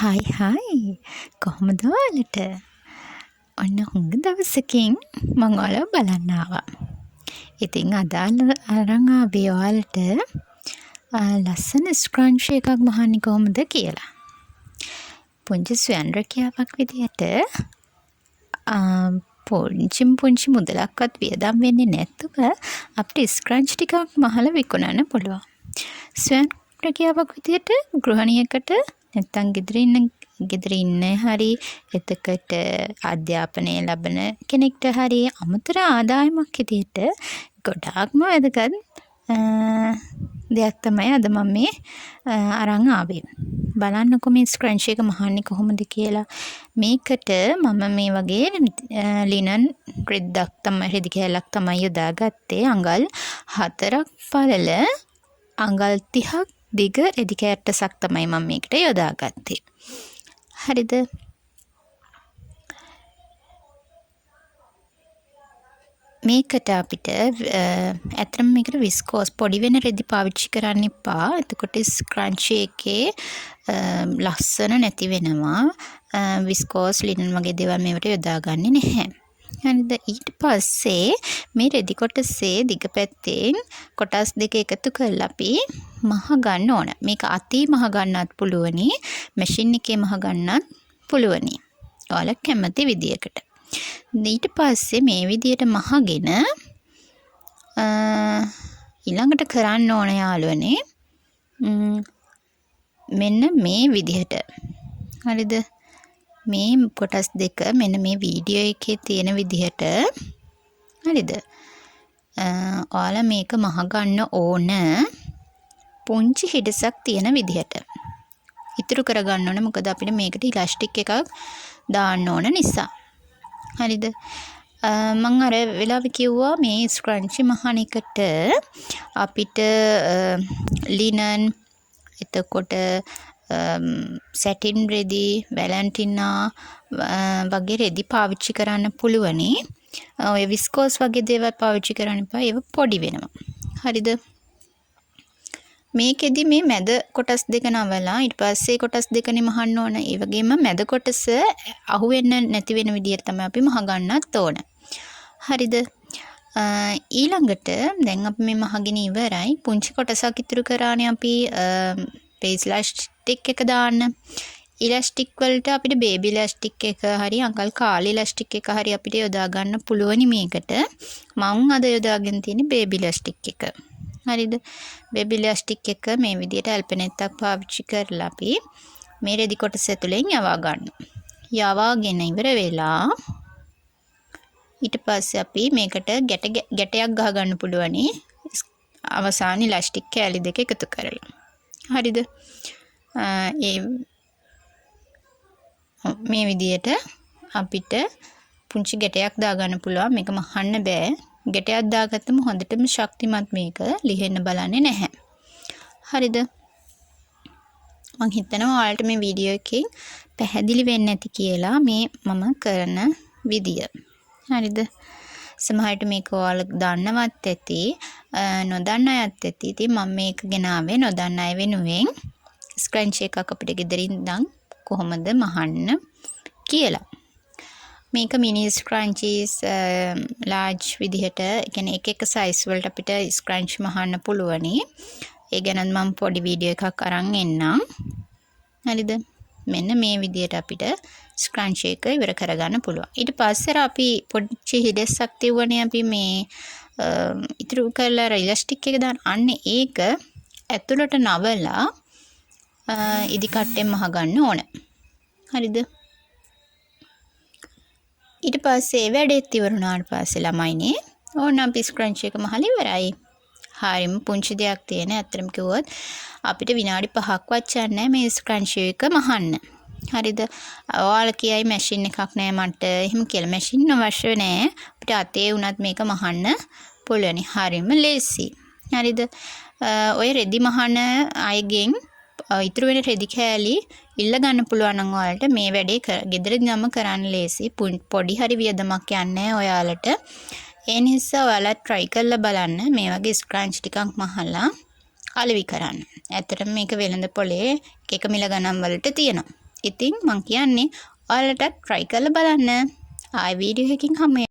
හයි කොහොමද ඔයාලට? ඔන්න හුඟ දවසකින් මං ඔයාලව බලන්න ආවා. ඉතින් අද අරන් ආවේ ඔයාලට ලස්සන ස්ක්‍රන්චි එකක් මහන්නේ කොහොමද කියලා. පුංචි ස්වයන් රැකියාවක් විදියට පුංචි මුදලක්වත් වියදම් වෙන්නේ නැතුව අපිට ස්ක්‍රන්ච් ටිකක් මහලා විකුණන්න පුළුවන්. ස්වයන් රැකියාවක් විදියට ගෘහණියකට නැත්තම් ගෙදර ඉන්න හරි එතකොට අධ්‍යාපනය ලබන කෙනෙක්ට හරි අමතර ආදායමක් විදියට ගොඩාක්ම වැදගත් දෙයක් තමයි අද මම මේ අරන් ආවේ. බලන්නකො මේ ස්ක්‍රන්ච් එක මහන්නේ කොහොමද කියලා. මේකට මම මේ වගේ ලිනන් රෙදි කෑල්ලක් තමයි යොදාගත්තේ. අඟල් 4ක් පළල අඟල් 30ක් දිග රෙදි කෑට්ටසක් තමයි මම මේකට යොදාගත්තේ. හරිද? මේකට අපිට ඇත්තටම මේකට විස්කෝස් පොඩි වෙන රෙදි පාවිච්චි කරන්න එපා. එතකොට ස්ක්‍රන්චි එකේ ලස්සන නැති වෙනවා. විස්කෝස් ලිනන් වගේ දේවල් මේවට යොදාගන්නේ නැහැ. හරිද? ඊට පස්සේ මේ රෙදි කොටසේ දිග පැත්තෙන් කොටස් දෙක එකතු කරලා අපි මහ ගන්න ඕන. මේක අතී මහ ගන්නත් පුළුවනි, මැෂින් එකේ මහ ගන්නත් පුළුවනි. ඔයාලා කැමති විදියකට. ඊට පස්සේ මේ විදියට මහගෙන ඊළඟට කරන්න ඕන යාළුවනේ මෙන්න මේ විදිහට. හරිද? මේ කොටස් දෙක මෙන්න මේ වීඩියෝ එකේ තියෙන විදිහට. හරිද? ඔයාලා මේක මහ ගන්න ඕන පුංචි හිඩසක් තියෙන විදිහට. ඉතුරු කරගන්න ඕන මොකද අපිට මේකට ඉලාස්ටික් එකක් දාන්න ඕන නිසා. හරිද? මම අර වෙලාවෙ කිව්වා මේ ස්ක්‍රන්චි මහන එකට අපිට ලිනන් එතකොට සැටින් රෙදි, වැලන්ටිනා වගේ රෙදි පාවිච්චි කරන්න පුළුවනි. ඔය විස්කෝස් වගේ දේවල් පාවිච්චි කරන්න එපා. ඒව පොඩි වෙනවා. හරිද? මේකෙදි මේ මැද කොටස් දෙක නවලා ඊට පස්සේ කොටස් දෙකනේ මහන්න ඕන. ඒ වගේම මැද කොටස අහුවෙන්න නැති වෙන විදියට තමයි අපි මහ ගන්නත් ඕන. හරිද? ඊළඟට දැන් අපි මේ මහගෙන ඉවරයි. පුංචි කොටසක් ඉතුරු කරානේ අපි පේස් ඉලාස්ටික් එක දාන්න. ඉලාස්ටික් වලට අපිට බේබි ඉලාස්ටික් එක හරි අඟල් කාලේ ඉලාස්ටික් එක හරි අපිට යොදා ගන්න පුළුවනි මේකට. මම අද යොදාගෙන තියෙන්නේ බේබි ඉලාස්ටික් එක. හරිද? බේබි ඉලාස්ටික් එක මේ විදියට ඇල්පෙනෙත්තක් පාවිච්චි කරලා අපි මේ රෙදි කොටස ඇතුලෙන් යවා ගන්නවා. යවාගෙන ඉවර වෙලා ඊට පස්සේ අපි මේකට ගැටයක් ගහ ගන්න පුළුවනි. අවසාන ඉලාස්ටික් කෑලි දෙක එකතු කරලා. හරිද? මේ විදියට අපිට පුංචි ගැටයක් දාගන්න පුළුවන්. මේක මහන්න බෑ. ගැටයක් දාගත්තම හොඳටම ශක්තිමත් මේක ලිහෙන්න බලන්නේ නැහැ. හරිද? මම හිතනවා ඔයාලට මේ වීඩියෝ එකෙන් පැහැදිලි වෙන්නේ නැති කියලා මේ මම කරන විදිය. හරිද? සමහරට මේක ඔයාලා දන්නවත් ඇති, නොදන්න අයත් ඇති. ඉතින් මම මේක ගෙනාවේ නොදන්න අය වෙනුවෙන් ස්ක්‍රන්ච් එකක් අපිට ගෙදරින් ඉඳන් කොහොමද මහන්න කියලා. මේක මිනි ස්ක්‍රන්චීස් ලාර්ජ් විදිහට කියන්නේ එක සයිස් වලට අපිට ස්ක්‍රන්ච් මහන්න පුළුවනි. ඒ ගැනත් මම පොඩි වීඩියෝ එකක් අරන් එන්නම්. හරිද? මෙන්න මේ විදිහට අපිට ස්ක්‍රන්ච් එක ඉවර කරගන්න පුළුවන්. ඊට පස්සේ අපි පොඩි හිඩස්සක් තියුවනේ අපි මේ ඉතුරු කරලා ඉලාස්ටික් එක දාන්න. අන්න ඒක ඇතුළට නවලා ඉදි කට්ටෙන් මහ ගන්න ඕන. හරිද? ඊට පස්සේ වැඩේත් ඉවරුණාට පස්සේ ළමයිනේ ඕන අපි ස්ක්‍රන්ච් එක මහලා ඉවරයි. හරියම පුංචි දෙයක් තියෙන. ඇත්තටම කිව්වොත් අපිට විනාඩි 5ක්වත් යන්නේ මේ ස්ක්‍රන්ච් එක මහන්න. හරිද? ඔයාලා කියයි මැෂින් එකක් නෑ මට. එහෙම කියලා මැෂින් අවශ්‍ය නෑ. අපිට අතේ වුණත් මේක මහන්න පුළුවනි. හරියම ලේසි. හරිද? ඔය රෙදි මහන අයගෙන් ඉතුරු වෙන රෙදි කෑලි ඉල්ල ගන්න පුළුවන් නම් ඔයාලට මේ වැඩේ ගෙදරින්ම කරන්න ලේසි. පොඩි හරි වියදමක් යන්නේ ඔයාලට. ඒ නිසා ඔයාලා try කරලා බලන්න මේ වගේ ස්ක්‍රන්ච් ටිකක් මහලා අලෙවි කරන්න. ඇත්තටම මේක වෙළඳ පොලේ එක මිල ගණන් වලට තියෙනවා. ඉතින් මං කියන්නේ ඔයාලටත් try කරලා බලන්න. ආයෙ වීඩියෝ එකකින් හමු